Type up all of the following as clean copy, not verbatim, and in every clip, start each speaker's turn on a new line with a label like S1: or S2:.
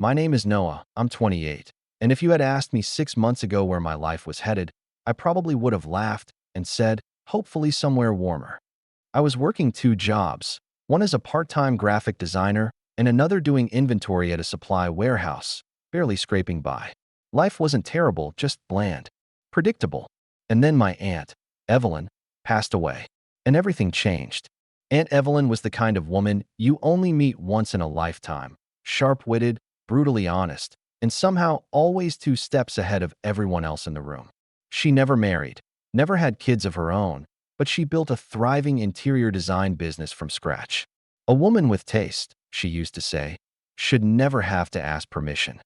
S1: My name is Noah. I'm 28. And if you had asked me 6 months ago where my life was headed, I probably would have laughed and said, hopefully somewhere warmer. I was working two jobs, one as a part-time graphic designer and another doing inventory at a supply warehouse, barely scraping by. Life wasn't terrible, just bland, predictable. And then my Aunt, Evelyn, passed away, and everything changed. Aunt Evelyn was the kind of woman you only meet once in a lifetime, sharp-witted, brutally honest, and somehow always 2 steps ahead of everyone else in the room. She never married, never had kids of her own, but she built a thriving interior design business from scratch. A woman with taste, she used to say, should never have to ask permission.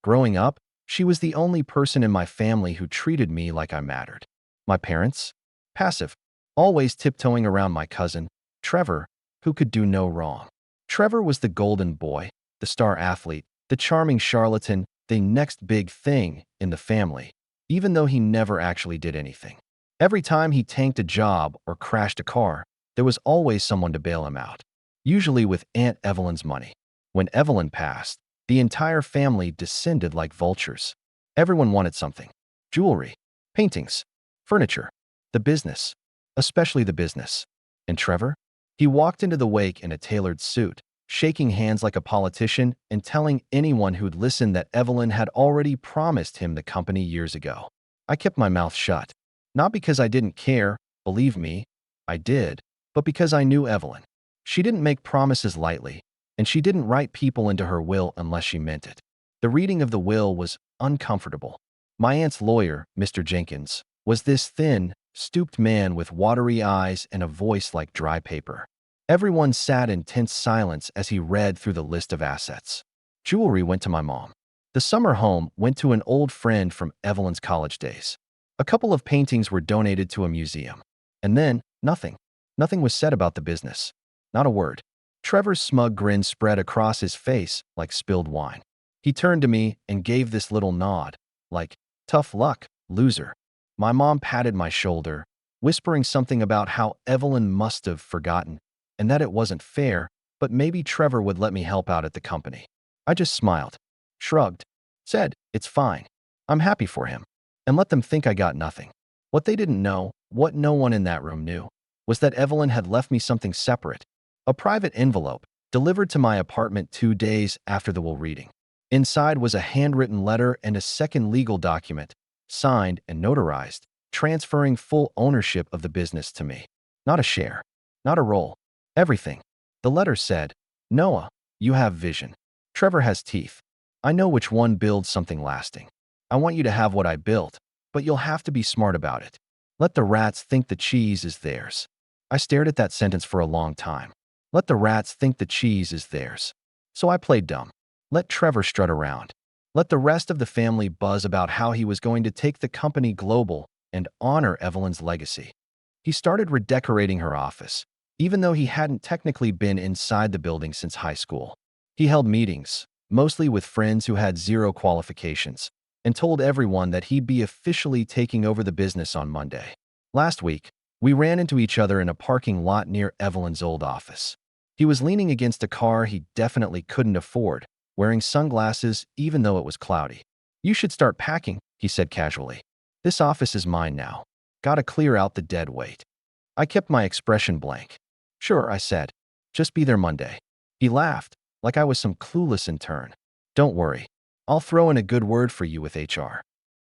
S1: Growing up, she was the only person in my family who treated me like I mattered. My parents? Passive, always tiptoeing around my cousin, Trevor, who could do no wrong. Trevor was the golden boy, the star athlete, the charming charlatan, the next big thing in the family, even though he never actually did anything. Every time he tanked a job or crashed a car, there was always someone to bail him out, usually with Aunt Evelyn's money. When Evelyn passed, the entire family descended like vultures. Everyone wanted something: jewelry, paintings, furniture, the business, especially the business. And Trevor? He walked into the wake in a tailored suit, shaking hands like a politician and telling anyone who'd listen that Evelyn had already promised him the company years ago. I kept my mouth shut, not because I didn't care, believe me, I did, but because I knew Evelyn. She didn't make promises lightly, and she didn't write people into her will unless she meant it. The reading of the will was uncomfortable. My aunt's lawyer, Mr. Jenkins, was this thin, stooped man with watery eyes and a voice like dry paper. Everyone sat in tense silence as he read through the list of assets. Jewelry went to my mom. The summer home went to an old friend from Evelyn's college days. A couple of paintings were donated to a museum. And then, nothing. Nothing was said about the business. Not a word. Trevor's smug grin spread across his face like spilled wine. He turned to me and gave this little nod, like, tough luck, loser. My mom patted my shoulder, whispering something about how Evelyn must have forgotten, and that it wasn't fair, but maybe Trevor would let me help out at the company. I just smiled, shrugged, said, it's fine. I'm happy for him, and let them think I got nothing. What they didn't know, what no one in that room knew, was that Evelyn had left me something separate, a private envelope delivered to my apartment 2 days after the will reading. Inside was a handwritten letter and a second legal document, signed and notarized, transferring full ownership of the business to me. Not a share, not a roll, everything. The letter said, Noah, you have vision. Trevor has teeth. I know which one builds something lasting. I want you to have what I built, but you'll have to be smart about it. Let the rats think the cheese is theirs. I stared at that sentence for a long time. Let the rats think the cheese is theirs. So I played dumb. Let Trevor strut around. Let the rest of the family buzz about how he was going to take the company global and honor Evelyn's legacy. He started redecorating her office, even though he hadn't technically been inside the building since high school. He held meetings, mostly with friends who had zero qualifications, and told everyone that he'd be officially taking over the business on Monday. Last week, we ran into each other in a parking lot near Evelyn's old office. He was leaning against a car he definitely couldn't afford, wearing sunglasses even though it was cloudy. You should start packing, he said casually. This office is mine now. Gotta clear out the dead weight. I kept my expression blank. Sure, I said. Just be there Monday. He laughed, like I was some clueless intern. Don't worry. I'll throw in a good word for you with HR.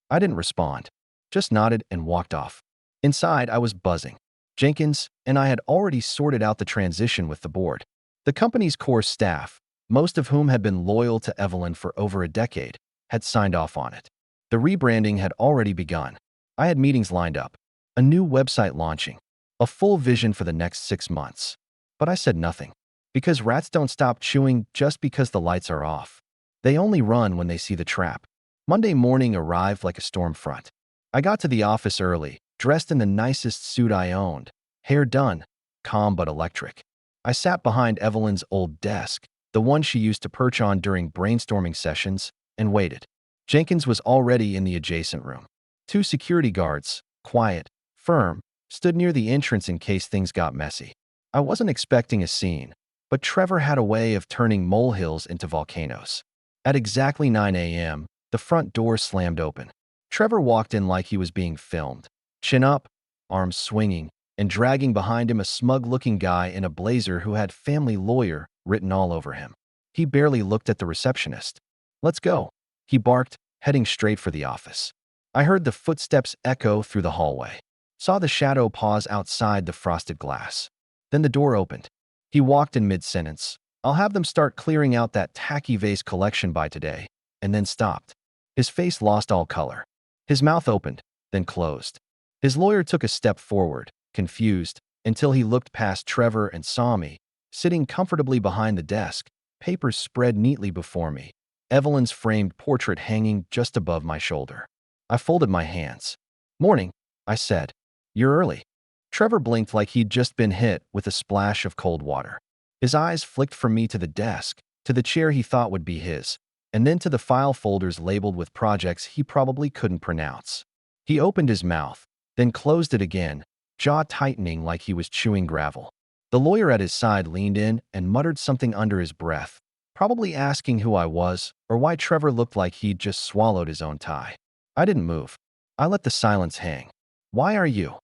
S1: I didn't respond, just nodded and walked off. Inside, I was buzzing. Jenkins and I had already sorted out the transition with the board. The company's core staff, most of whom had been loyal to Evelyn for over a decade, had signed off on it. The rebranding had already begun. I had meetings lined up, a new website launching, a full vision for the next 6 months. But I said nothing, because rats don't stop chewing just because the lights are off. They only run when they see the trap. Monday morning arrived like a storm front. I got to the office early, dressed in the nicest suit I owned, hair done, calm but electric. I sat behind Evelyn's old desk, the one she used to perch on during brainstorming sessions, and waited. Jenkins was already in the adjacent room. 2 security guards, quiet, firm, stood near the entrance in case things got messy. I wasn't expecting a scene, but Trevor had a way of turning molehills into volcanoes. At exactly 9 a.m., the front door slammed open. Trevor walked in like he was being filmed. Chin up, arms swinging, and dragging behind him a smug-looking guy in a blazer who had "family lawyer" written all over him. He barely looked at the receptionist. "Let's go," he barked, heading straight for the office. I heard the footsteps echo through the hallway. Saw the shadow pause outside the frosted glass. Then the door opened. He walked in mid-sentence. "I'll have them start clearing out that tacky vase collection by today," and then stopped. His face lost all color. His mouth opened, then closed. His lawyer took a step forward, confused, until he looked past Trevor and saw me, sitting comfortably behind the desk, papers spread neatly before me, Evelyn's framed portrait hanging just above my shoulder. I folded my hands. "Morning," I said. "You're early." Trevor blinked like he'd just been hit with a splash of cold water. His eyes flicked from me to the desk, to the chair he thought would be his, and then to the file folders labeled with projects he probably couldn't pronounce. He opened his mouth, then closed it again, jaw tightening like he was chewing gravel. The lawyer at his side leaned in and muttered something under his breath, probably asking who I was or why Trevor looked like he'd just swallowed his own tie. I didn't move. I let the silence hang. "Why are you?"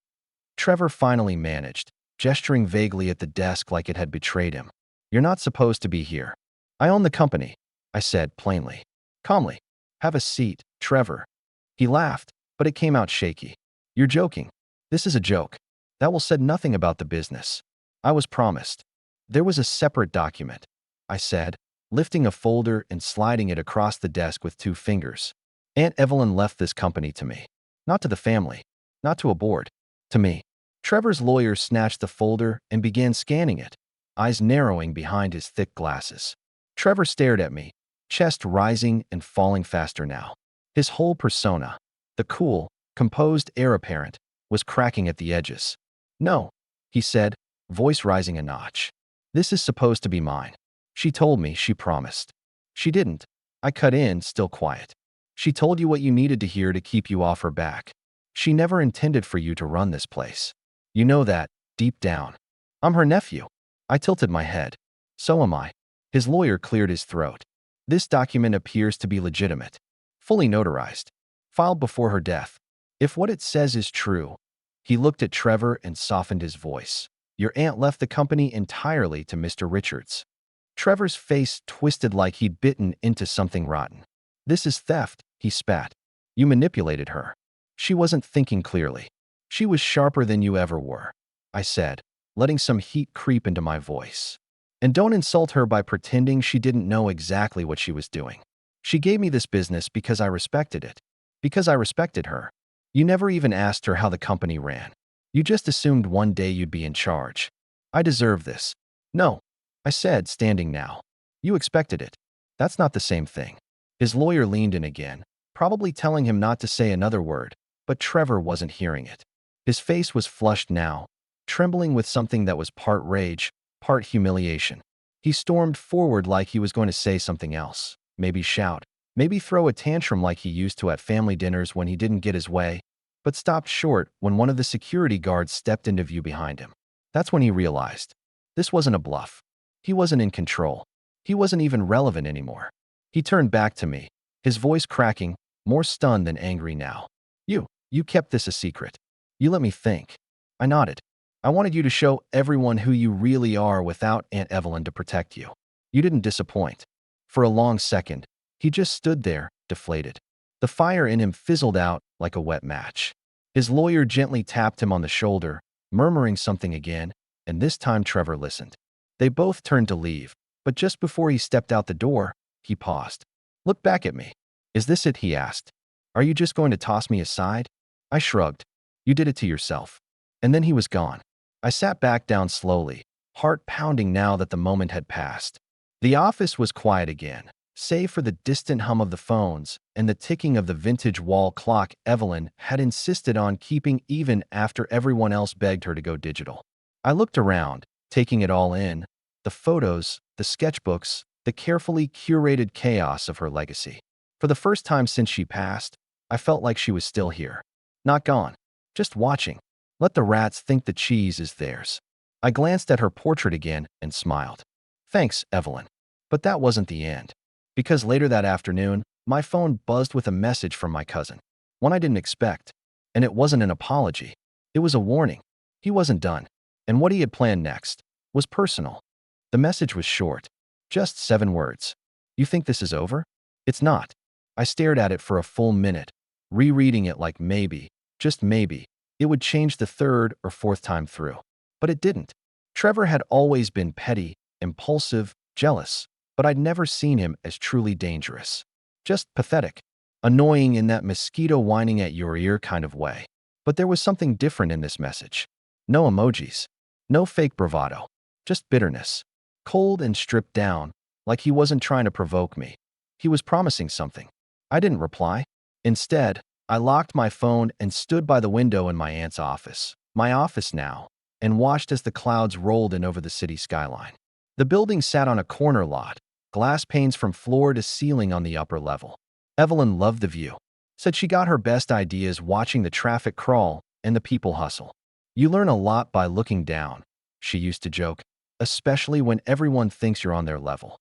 S1: Trevor finally managed, gesturing vaguely at the desk like it had betrayed him. "You're not supposed to be here. I own the company," I said plainly. Calmly. "Have a seat, Trevor." He laughed, but it came out shaky. "You're joking. This is a joke. That will said nothing about the business. I was promised." "There was a separate document," I said, lifting a folder and sliding it across the desk with 2 fingers. "Aunt Evelyn left this company to me. Not to the family. Not to a board. To me." Trevor's lawyer snatched the folder and began scanning it, eyes narrowing behind his thick glasses. Trevor stared at me, chest rising and falling faster now. His whole persona, the cool, composed heir apparent, was cracking at the edges. "No," he said, voice rising a notch. "This is supposed to be mine. She told me, she promised." "She didn't," I cut in, still quiet. "She told you what you needed to hear to keep you off her back. She never intended for you to run this place. You know that, deep down." "I'm her nephew." I tilted my head. "So am I." His lawyer cleared his throat. "This document appears to be legitimate. Fully notarized. Filed before her death. If what it says is true." He looked at Trevor and softened his voice. "Your aunt left the company entirely to Mr. Richards." Trevor's face twisted like he'd bitten into something rotten. "This is theft," he spat. "You manipulated her. She wasn't thinking clearly. She was sharper than you ever were," I said, letting some heat creep into my voice. "And don't insult her by pretending she didn't know exactly what she was doing. She gave me this business because I respected it. Because I respected her. You never even asked her how the company ran. You just assumed one day you'd be in charge. I deserve this." "No," I said, standing now. "You expected it. That's not the same thing." His lawyer leaned in again, probably telling him not to say another word, but Trevor wasn't hearing it. His face was flushed now, trembling with something that was part rage, part humiliation. He stormed forward like he was going to say something else, maybe shout, maybe throw a tantrum like he used to at family dinners when he didn't get his way, but stopped short when one of the security guards stepped into view behind him. That's when he realized. This wasn't a bluff. He wasn't in control. He wasn't even relevant anymore. He turned back to me, his voice cracking, more stunned than angry now. You kept this a secret. You let me think." I nodded. "I wanted you to show everyone who you really are without Aunt Evelyn to protect you. You didn't disappoint." For a long second, he just stood there, deflated. The fire in him fizzled out like a wet match. His lawyer gently tapped him on the shoulder, murmuring something again, and this time Trevor listened. They both turned to leave, but just before he stepped out the door, he paused. "Look back at me." "Is this it?" he asked. "Are you just going to toss me aside?" I shrugged. "You did it to yourself." And then he was gone. I sat back down slowly, heart pounding now that the moment had passed. The office was quiet again, save for the distant hum of the phones and the ticking of the vintage wall clock Evelyn had insisted on keeping even after everyone else begged her to go digital. I looked around, taking it all in, the photos, the sketchbooks, the carefully curated chaos of her legacy. For the first time since she passed, I felt like she was still here. Not gone. Just watching. Let the rats think the cheese is theirs. I glanced at her portrait again and smiled. "Thanks, Evelyn." But that wasn't the end. Because later that afternoon, my phone buzzed with a message from my cousin, one I didn't expect. And it wasn't an apology. It was a warning. He wasn't done. And what he had planned next was personal. The message was short, just 7 words. You think this is over? It's not. I stared at it for a full minute, rereading it like maybe, just maybe, it would change the 3rd or 4th time through. But it didn't. Trevor had always been petty, impulsive, jealous, but I'd never seen him as truly dangerous. Just pathetic. Annoying in that mosquito whining at your ear kind of way. But there was something different in this message. No emojis. No fake bravado. Just bitterness. Cold and stripped down, like he wasn't trying to provoke me. He was promising something. I didn't reply. Instead, I locked my phone and stood by the window in my aunt's office, my office now, and watched as the clouds rolled in over the city skyline. The building sat on a corner lot, glass panes from floor to ceiling on the upper level. Evelyn loved the view. Said she got her best ideas watching the traffic crawl and the people hustle. You learn a lot by looking down, she used to joke, especially when everyone thinks you're on their level.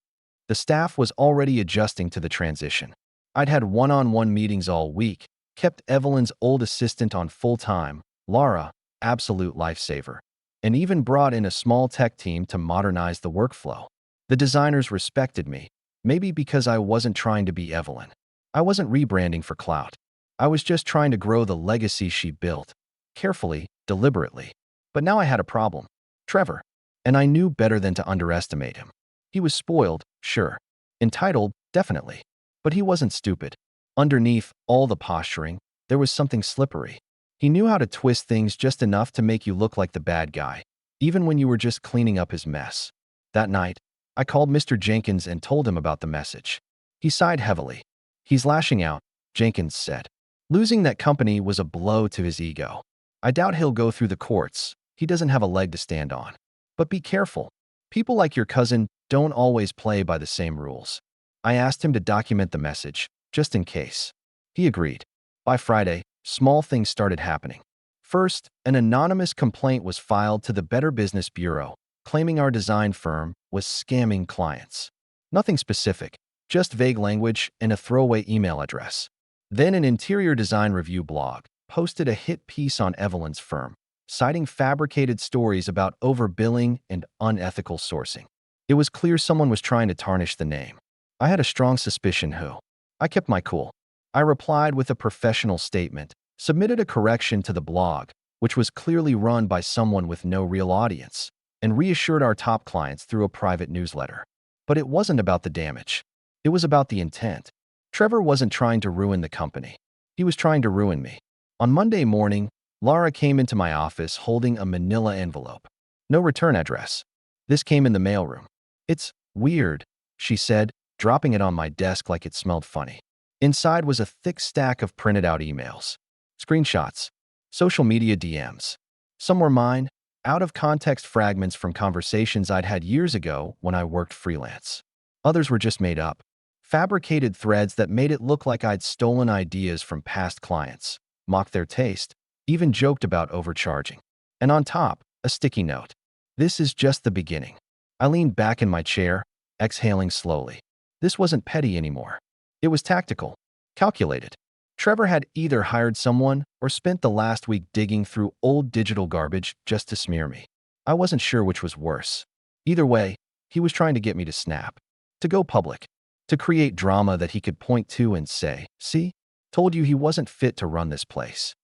S1: The staff was already adjusting to the transition. I'd had one-on-one meetings all week, kept Evelyn's old assistant on full-time, Laura, absolute lifesaver, and even brought in a small tech team to modernize the workflow. The designers respected me, maybe because I wasn't trying to be Evelyn. I wasn't rebranding for clout. I was just trying to grow the legacy she built, carefully, deliberately. But now I had a problem. Trevor. And I knew better than to underestimate him. He was spoiled, sure. Entitled, definitely. But he wasn't stupid. Underneath all the posturing, there was something slippery. He knew how to twist things just enough to make you look like the bad guy, even when you were just cleaning up his mess. That night, I called Mr. Jenkins and told him about the message. He sighed heavily. He's lashing out, Jenkins said. Losing that company was a blow to his ego. I doubt he'll go through the courts. He doesn't have a leg to stand on. But be careful. People like your cousin don't always play by the same rules. I asked him to document the message, just in case. He agreed. By Friday, small things started happening. First, an anonymous complaint was filed to the Better Business Bureau, claiming our design firm was scamming clients. Nothing specific, just vague language and a throwaway email address. Then an interior design review blog posted a hit piece on Evelyn's firm, citing fabricated stories about overbilling and unethical sourcing. It was clear someone was trying to tarnish the name. I had a strong suspicion who. I kept my cool. I replied with a professional statement, submitted a correction to the blog, which was clearly run by someone with no real audience, and reassured our top clients through a private newsletter. But it wasn't about the damage. It was about the intent. Trevor wasn't trying to ruin the company. He was trying to ruin me. On Monday morning, Laura came into my office holding a manila envelope. No return address. This came in the mailroom. It's weird, she said, dropping it on my desk like it smelled funny. Inside was a thick stack of printed out emails. Screenshots. Social media DMs. Some were mine, out-of-context fragments from conversations I'd had years ago when I worked freelance. Others were just made up. Fabricated threads that made it look like I'd stolen ideas from past clients, mocked their taste, even joked about overcharging. And on top, a sticky note. This is just the beginning. I leaned back in my chair, exhaling slowly. This wasn't petty anymore. It was tactical, calculated. Trevor had either hired someone or spent the last week digging through old digital garbage just to smear me. I wasn't sure which was worse. Either way, he was trying to get me to snap, to go public, to create drama that he could point to and say, "See, told you he wasn't fit to run this place."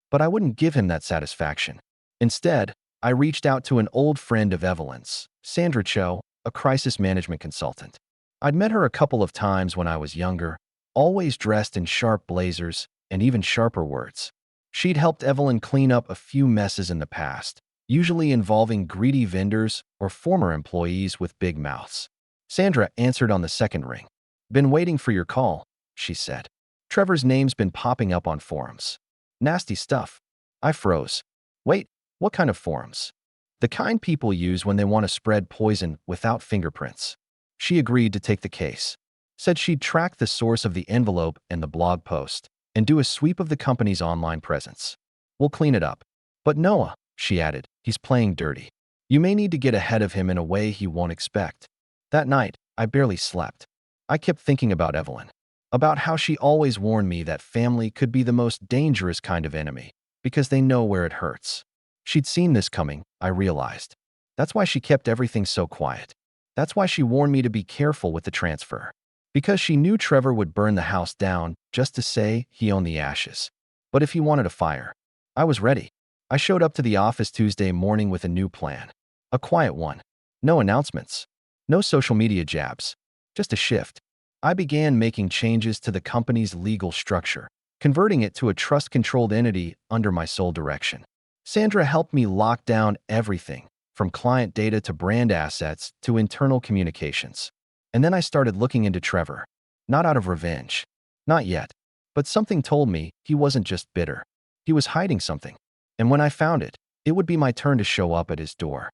S1: But I wouldn't give him that satisfaction. Instead, I reached out to an old friend of Evelyn's, Sandra Cho, a crisis management consultant. I'd met her a couple of times when I was younger, always dressed in sharp blazers and even sharper words. She'd helped Evelyn clean up a few messes in the past, usually involving greedy vendors or former employees with big mouths. Sandra answered on the second ring. "Been waiting for your call," she said. "Trevor's name's been popping up on forums. Nasty stuff." I froze. Wait, what kind of forums? The kind people use when they want to spread poison without fingerprints. She agreed to take the case. Said she'd track the source of the envelope and the blog post and do a sweep of the company's online presence. "We'll clean it up. But Noah," she added, "he's playing dirty. You may need to get ahead of him in a way he won't expect." That night, I barely slept. I kept thinking about Evelyn, about how she always warned me that family could be the most dangerous kind of enemy because they know where it hurts. She'd seen this coming, I realized. That's why she kept everything so quiet. That's why she warned me to be careful with the transfer. Because she knew Trevor would burn the house down just to say he owned the ashes. But if he wanted a fire, I was ready. I showed up to the office Tuesday morning with a new plan. A quiet one. No announcements. No social media jabs. Just a shift. I began making changes to the company's legal structure, converting it to a trust-controlled entity under my sole direction. Sandra helped me lock down everything, from client data to brand assets to internal communications. And then I started looking into Trevor. Not out of revenge. Not yet. But something told me he wasn't just bitter. He was hiding something. And when I found it, it would be my turn to show up at his door.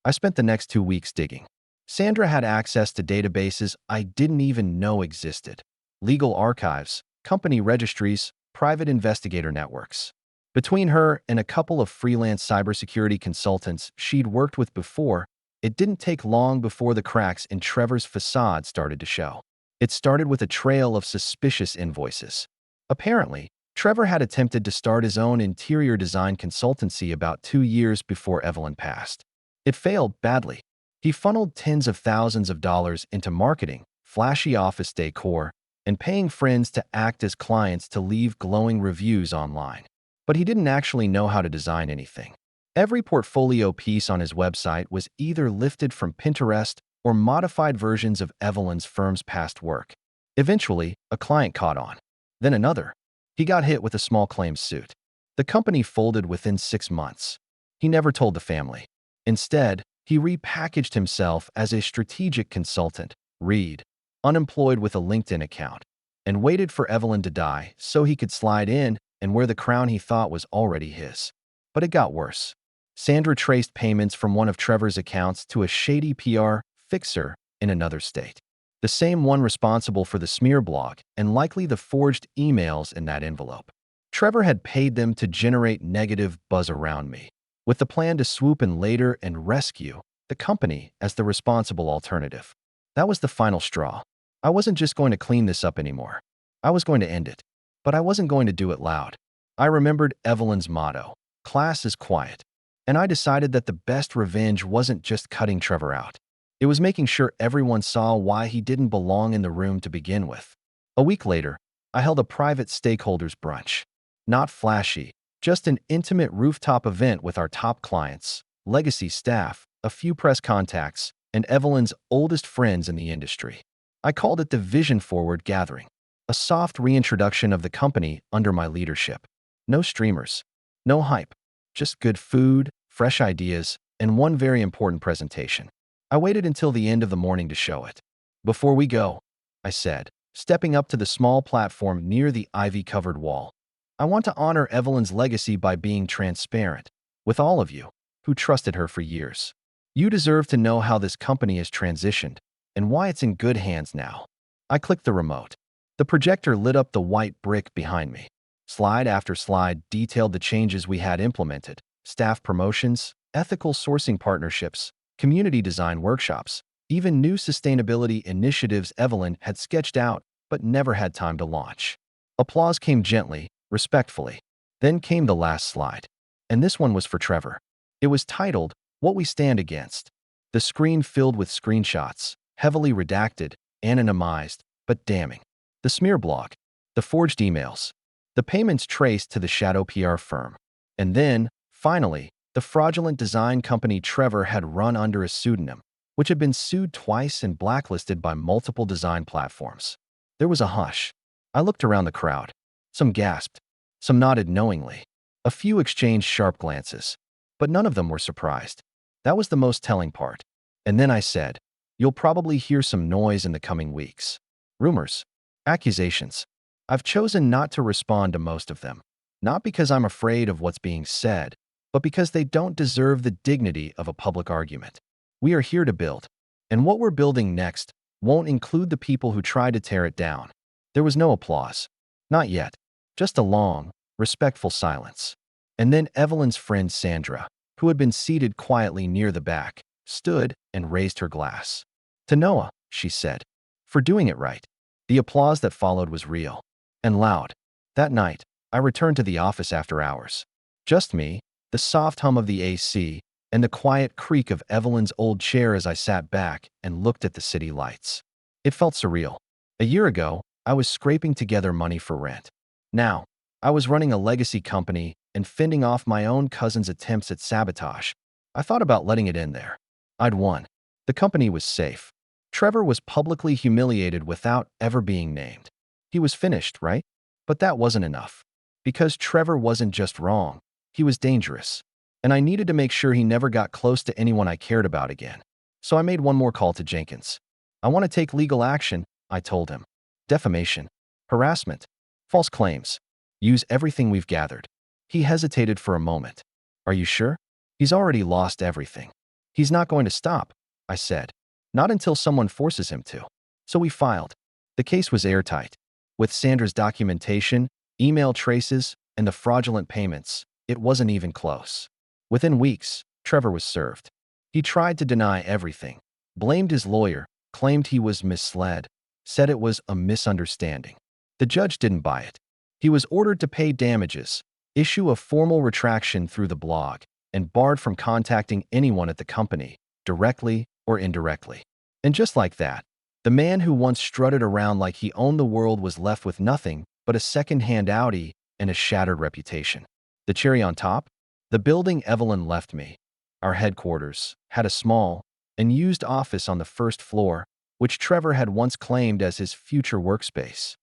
S1: I spent the next 2 weeks digging. Sandra had access to databases I didn't even know existed. Legal archives, company registries, private investigator networks. Between her and a couple of freelance cybersecurity consultants she'd worked with before, it didn't take long before the cracks in Trevor's facade started to show. It started with a trail of suspicious invoices. Apparently, Trevor had attempted to start his own interior design consultancy about 2 years before Evelyn passed. It failed badly. He funneled tens of thousands of dollars into marketing, flashy office decor, and paying friends to act as clients to leave glowing reviews online. But he didn't actually know how to design anything. Every portfolio piece on his website was either lifted from Pinterest or modified versions of Evelyn's firm's past work. Eventually, a client caught on. Then another. He got hit with a small claims suit. The company folded within 6 months. He never told the family. Instead, he repackaged himself as a strategic consultant, Reed, unemployed with a LinkedIn account, and waited for Evelyn to die so he could slide in and wear the crown he thought was already his. But it got worse. Sandra traced payments from one of Trevor's accounts to a shady PR fixer in another state. The same one responsible for the smear blog and likely the forged emails in that envelope. Trevor had paid them to generate negative buzz around me, with the plan to swoop in later and rescue the company as the responsible alternative. That was the final straw. I wasn't just going to clean this up anymore. I was going to end it. But I wasn't going to do it loud. I remembered Evelyn's motto, "Class is quiet." And I decided that the best revenge wasn't just cutting Trevor out. It was making sure everyone saw why he didn't belong in the room to begin with. A week later, I held a private stakeholders brunch. Not flashy, just an intimate rooftop event with our top clients, legacy staff, a few press contacts, and Evelyn's oldest friends in the industry. I called it the Vision Forward Gathering, a soft reintroduction of the company under my leadership. No streamers, no hype, just good food, fresh ideas, and one very important presentation. I waited until the end of the morning to show it. "Before we go," I said, stepping up to the small platform near the ivy-covered wall, "I want to honor Evelyn's legacy by being transparent with all of you who trusted her for years. You deserve to know how this company has transitioned and why it's in good hands now." I clicked the remote. The projector lit up the white brick behind me. Slide after slide detailed the changes we had implemented: staff promotions, ethical sourcing partnerships, community design workshops, even new sustainability initiatives Evelyn had sketched out but never had time to launch. Applause came gently, respectfully. Then came the last slide. And this one was for Trevor. It was titled, "What We Stand Against." The screen filled with screenshots, heavily redacted, anonymized, but damning. The smear blog, the forged emails, the payments traced to the shadow PR firm. And then, finally, the fraudulent design company Trevor had run under a pseudonym, which had been sued twice and blacklisted by multiple design platforms. There was a hush. I looked around the crowd. Some gasped. Some nodded knowingly. A few exchanged sharp glances. But none of them were surprised. That was the most telling part. And then I said, "You'll probably hear some noise in the coming weeks. Rumors. Accusations. I've chosen not to respond to most of them. Not because I'm afraid of what's being said, but because they don't deserve the dignity of a public argument. We are here to build. And what we're building next won't include the people who tried to tear it down." There was no applause. Not yet. Just a long, respectful silence. And then Evelyn's friend Sandra, who had been seated quietly near the back, stood and raised her glass. "To Noah," she said. for doing it right. The applause that followed was real and loud. That night, I returned to the office after hours. Just me, the soft hum of the AC, and the quiet creak of Evelyn's old chair as I sat back and looked at the city lights. It felt surreal. A year ago, I was scraping together money for rent. Now, I was running a legacy company and fending off my own cousin's attempts at sabotage. I thought about letting it in there. I'd won. The company was safe. Trevor was publicly humiliated without ever being named. He was finished, right? But that wasn't enough. Because Trevor wasn't just wrong, he was dangerous. And I needed to make sure he never got close to anyone I cared about again. So I made one more call to Jenkins. I want to take legal action, I told him. Defamation, harassment, false claims. Use everything we've gathered. He hesitated for a moment. Are you sure? He's already lost everything. He's not going to stop, I said. Not until someone forces him to. So we filed. The case was airtight. With Sandra's documentation, email traces, and the fraudulent payments, it wasn't even close. Within weeks, Trevor was served. He tried to deny everything, blamed his lawyer, claimed he was misled, said it was a misunderstanding. The judge didn't buy it. He was ordered to pay damages, issue a formal retraction through the blog, and barred from contacting anyone at the company, directly or indirectly. And just like that, the man who once strutted around like he owned the world was left with nothing but a second-hand Audi and a shattered reputation. The cherry on top? The building Evelyn left me, our headquarters, had a small, unused office on the first floor, which Trevor had once claimed as his future workspace.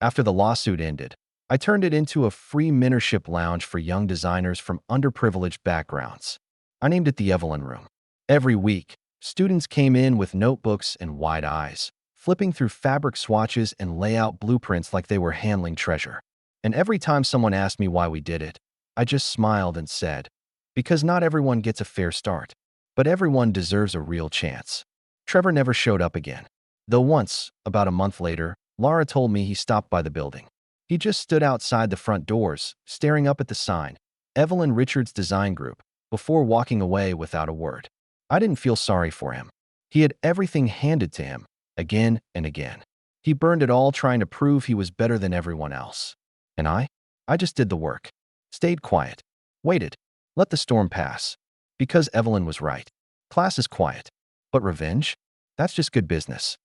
S1: After the lawsuit ended, I turned it into a free mentorship lounge for young designers from underprivileged backgrounds. I named it the Evelyn Room. Every week, students came in with notebooks and wide eyes, flipping through fabric swatches and layout blueprints like they were handling treasure. And every time someone asked me why we did it, I just smiled and said, because not everyone gets a fair start, but everyone deserves a real chance. Trevor never showed up again. Though once, about a month later, Laura told me he stopped by the building. He just stood outside the front doors, staring up at the sign, Evelyn Richards Design Group, before walking away without a word. I didn't feel sorry for him. He had everything handed to him, again and again. He burned it all trying to prove he was better than everyone else. And I just did the work. Stayed quiet. Waited. Let the storm pass. Because Evelyn was right. Class is quiet. But revenge? That's just good business.